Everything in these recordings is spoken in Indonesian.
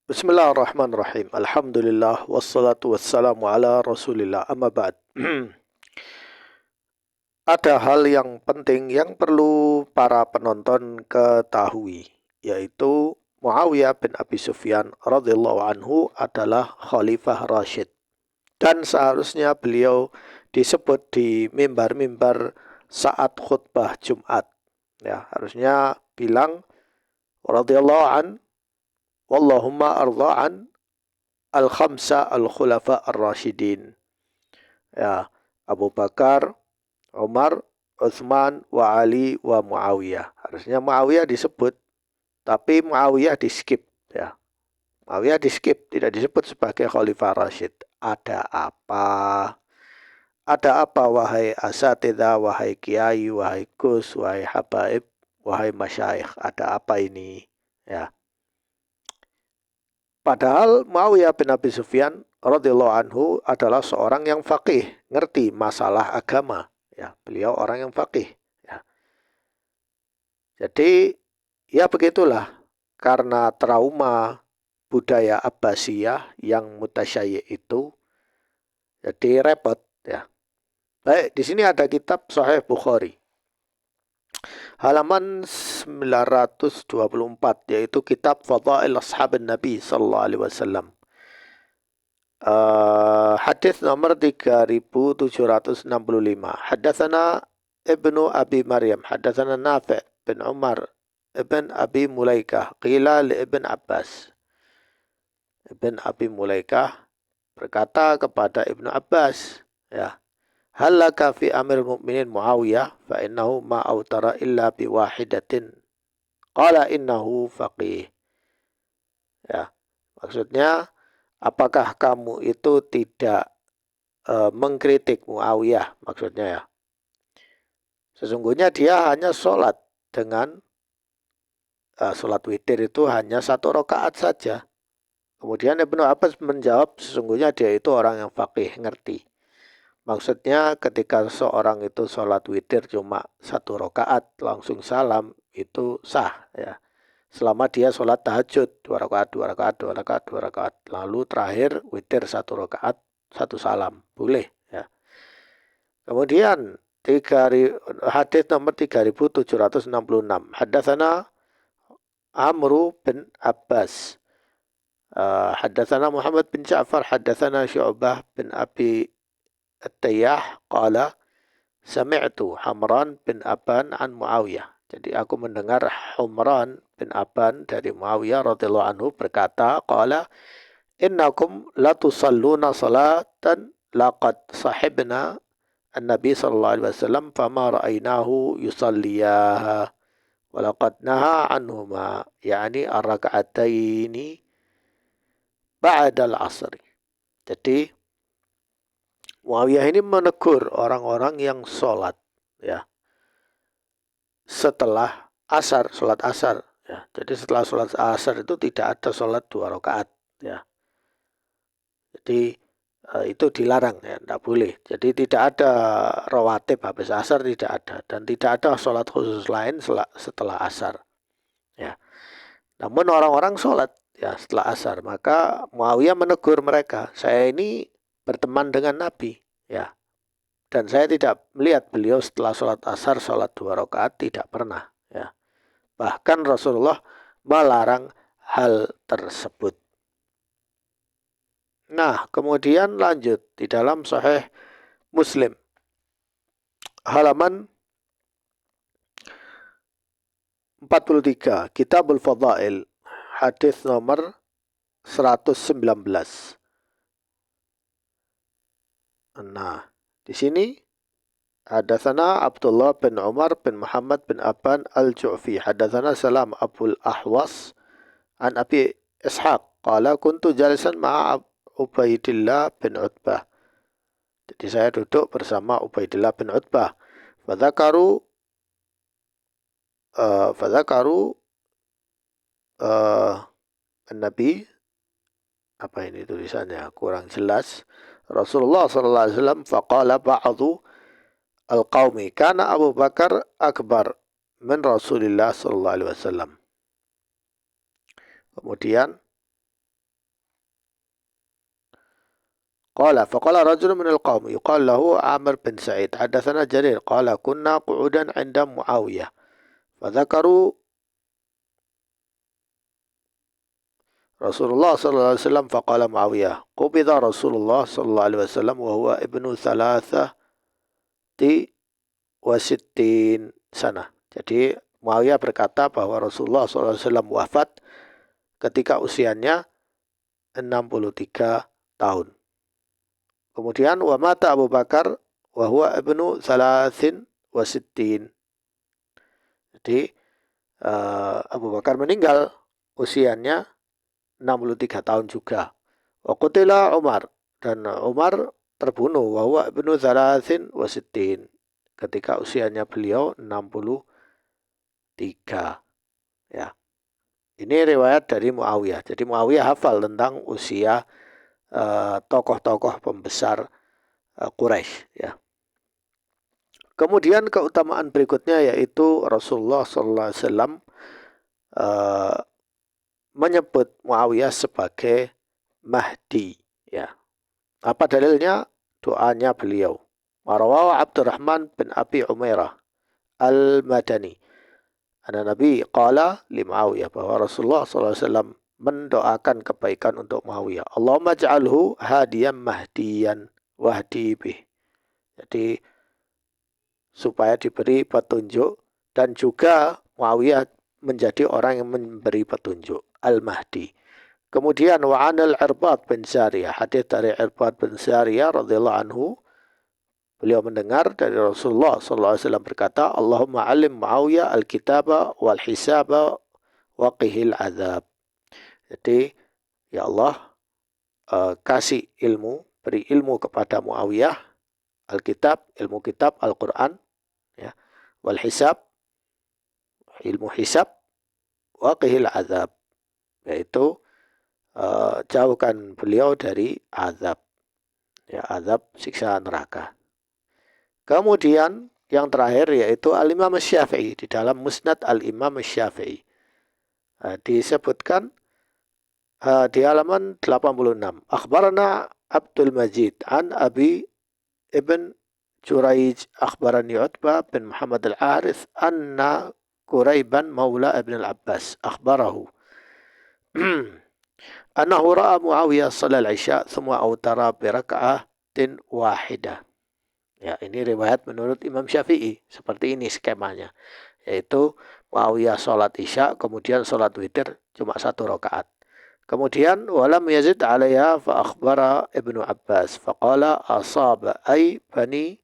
Bismillahirrahmanirrahim. Alhamdulillah wassalatu wassalamu ala Rasulillah. Amma ba'd. Ada hal yang penting yang perlu para penonton ketahui, yaitu Muawiyah bin Abi Sufyan radhiyallahu anhu adalah Khalifah Rashid, dan seharusnya beliau disebut di mimbar-mimbar saat khutbah Jumat. Ya, harusnya bilang radhiyallahu an, wallahumma ardha'an al-khamsa al-khulafa ar-rasyidin. Ya, Abu Bakar, Umar, Utsman, wa Ali, wa Muawiyah. Harusnya Muawiyah disebut, tapi Muawiyah di skip. Ya, Muawiyah di skip, tidak disebut sebagai Khalifah Rashid. Ada apa? Ada apa wahai asatidzah, wahai kiai, wahai gus, wahai habaib, wahai masyayikh? Ada apa ini? Ya. Padahal Muawiyah bin Abi Sufyan radhiyallahu anhu adalah seorang yang faqih, ngerti masalah agama. Ya, beliau orang yang faqih. Ya. Jadi ya begitulah, karena trauma budaya Abbasiyah yang mutasyayyi itu, jadi repot. Ya. Baik, di sini ada kitab Sahih Bukhari, halaman 924, yaitu kitab Fadail Ashabin Nabi Sallallahu Alaihi Wasallam. Hadis nomor 3765. Hadatsana Ibnu Abi Maryam, hadatsana Nafi' bin Umar ibn Abi Mulaikah, qila li Ibn Abbas. Ibn Abi Mulaikah berkata kepada Ibnu Abbas, ya, halaka fi Amir Mu'minin Muawiyah fa innahu ma autara illa bi wahidatin. Qala innahu faqih. Ya, maksudnya, apakah kamu itu tidak mengkritik Muawiyah, maksudnya ya. Sesungguhnya dia hanya sholat dengan sholat witir itu hanya 1 rakaat saja. Kemudian Ibnu Abbas menjawab, sesungguhnya dia itu orang yang faqih, ngerti. Maksudnya ketika seorang itu sholat witir cuma 1 rakaat langsung salam, itu sah ya. Selama dia sholat tahajud 2 rakaat, 2 rakaat, 2 rakaat, 2 rakaat, lalu terakhir witir 1 rakaat, 1 salam, boleh ya. Kemudian hadis nomor 3766. Hadatsana Amru bin Abbas. Hadatsana Muhammad bin Ja'far, hadatsana Syu'bah bin Abi At-Tayyah qala sami'tu Hamran bin Aban an Muawiyah. Jadi aku mendengar Humran bin Aban dari Muawiyah radhiyallahu anhu berkata, qala innakum latusalluna salatan laqad sahibna an-nabi sallallahu alaihi wasallam fama ra'ainahu yusalliyaha wa laqad naha anhuma, yani ar-rak'ataini ba'da al-'asr. Jadi Muawiyah ini menegur orang-orang yang sholat ya setelah asar, sholat asar ya. Jadi setelah sholat asar itu tidak ada sholat 2 rakaat ya. Jadi itu dilarang ya, tidak boleh. Jadi tidak ada rawatib habis asar, tidak ada, dan tidak ada sholat khusus lain setelah asar ya. Namun orang-orang sholat ya setelah asar, maka Muawiyah menegur mereka, saya ini berteman dengan Nabi ya, dan saya tidak melihat beliau setelah sholat asar sholat 2 rakaat, tidak pernah ya. Bahkan Rasulullah melarang hal tersebut. Nah, kemudian lanjut di dalam Sahih Muslim, halaman 43, Kitabul Fadail, hadis nomor 119. Nah, di sini hadatsana Abdullah bin Umar bin Muhammad bin Aban al-Ju'fi, hadatsana Salam Abul Ahwas an Abi Ishaq qala kuntu jalisan ma'a Ubaidillah bin Utbah. Jadi saya duduk bersama Ubaidillah bin Utbah. Fadzakaru Nabi, apa ini tulisannya kurang jelas. Rasulullah sallallahu alaihi wasallam faqala ba'dhu al-qaumi kana Abu Bakar akbar min Rasulillah sallallahu alaihi wasallam. Kemudian فقال رجل من القوم يقال له عامر بن سعيد حدثنا جرير قال كنا قعودا عند معاوية فذكروا رسول الله صلى الله عليه وسلم فقال معاوية قبض رسول الله صلى الله عليه وسلم وهو ابن 63 sana. Jadi Muawiyah berkata bahwa Rasulullah SAW wafat ketika usianya 63 tahun. Kemudian wa mata Abu Bakar wa huwa ibnu 63. Jadi Abu Bakar meninggal usianya 63 tahun juga. Wa qutila Umar dan Umar terbunuh wa huwa ibnu 63 ketika usianya beliau 63. Ya. Ini riwayat dari Muawiyah. Jadi Muawiyah hafal tentang usia tokoh-tokoh pembesar Quraisy, ya. Kemudian keutamaan berikutnya yaitu Rasulullah SAW menyebut Muawiyah sebagai Mahdi, ya. Apa dalilnya? Doanya beliau. Marawahu Abdurrahman bin Abi Umairah Al-Madani. Ana Nabi qala li Muawiyah bahwa Rasulullah SAW mendoakan kebaikan untuk Muawiyah. Allahumma ja'alhu hadiyan mahdiyan wahdi bih. Jadi supaya diberi petunjuk dan juga Muawiyah menjadi orang yang memberi petunjuk. Al-Mahdi. Kemudian wa'anal Irbad bin Sariyah. Hadis dari Irbad bin Sariyah radhiyallahu anhu. Beliau mendengar dari Rasulullah SAW berkata, Allahumma alim Muawiyah al-kitaba wal hisaba wa qihil azab. Jadi, ya Allah, kasih ilmu, beri ilmu kepada Muawiyah, Alkitab, ilmu kitab, Al-Quran, ya, wal hisab, ilmu hisab, wa qihil azab, yaitu jauhkan beliau dari azab, ya, azab siksa neraka. Kemudian yang terakhir yaitu Al-Imam Syafi'i di dalam Musnad Al-Imam Syafi'i. Disebutkan di halaman 86. Akhbarana Abdul Majid an Abi Ibn Juraij akhbarani Utbah bin Muhammad al-Harith anna Quraiban maula Ibn al-Abbas akhbarahu annahu ra'a Muawiyah salal isya thumma awtara bi raka'atin wahidah. Ya, ini riwayat menurut Imam Syafi'i. Seperti ini skemanya. Yaitu Muawiyah sholat isya, kemudian sholat witir cuma 1 rakaat. Kemudian walam yazid alaiha fa akhbara Ibnu Abbas faqala asaba ay bani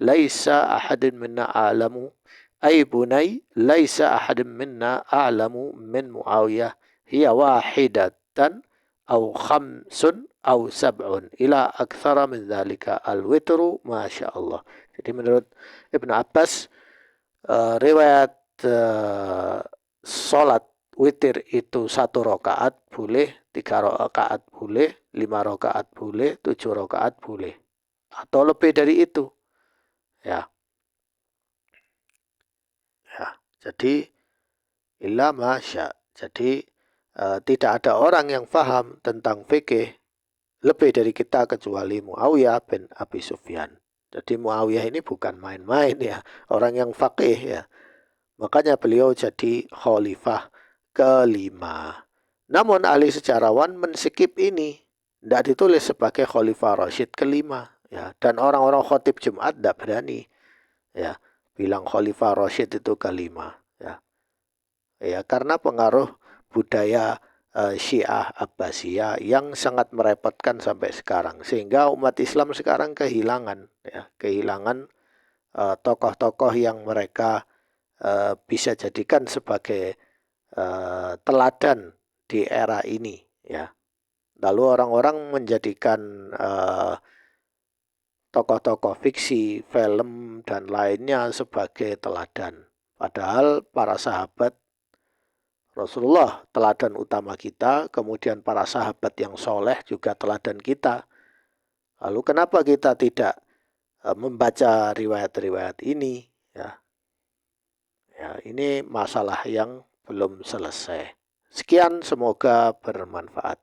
laisa ahadin minna a'lamu ay bunay laisa ahadin minna a'lamu min Muawiyah hiya wahidatan aw khamsun aw sab'un ila aktsara min dzalika al-witru masyaallah. Jadi menurut Ibnu Abbas riwayat salat witir itu 1 rakaat boleh, 3 rakaat boleh, 5 rakaat boleh, 7 rakaat boleh. Atau lebih dari itu. Ya. Ya. Jadi illa masya. Jadi tidak ada orang yang faham tentang fikih lebih dari kita kecuali Muawiyah bin Abi Sufyan. Jadi Muawiyah ini bukan main-main, ya. Orang yang faqih, ya. Makanya beliau jadi khalifah kelima. Namun ahli sejarawan menskip ini. Tidak ditulis sebagai khalifah Rashid kelima. Ya. Dan orang-orang khotib Jumat tidak berani, ya, bilang khalifah Rashid itu kelima. Ya. Ya, karena pengaruh budaya Syiah Abbasiyah yang sangat merepotkan sampai sekarang. Sehingga umat Islam sekarang kehilangan, ya, kehilangan tokoh-tokoh yang mereka bisa jadikan sebagai teladan di era ini, ya. Lalu orang-orang menjadikan tokoh-tokoh fiksi, film dan lainnya sebagai teladan. Padahal para sahabat Rasulullah teladan utama kita, kemudian para sahabat yang soleh juga teladan kita. Lalu kenapa kita tidak membaca riwayat-riwayat ini? Ya. Ya, ini masalah yang belum selesai. Sekian, semoga bermanfaat.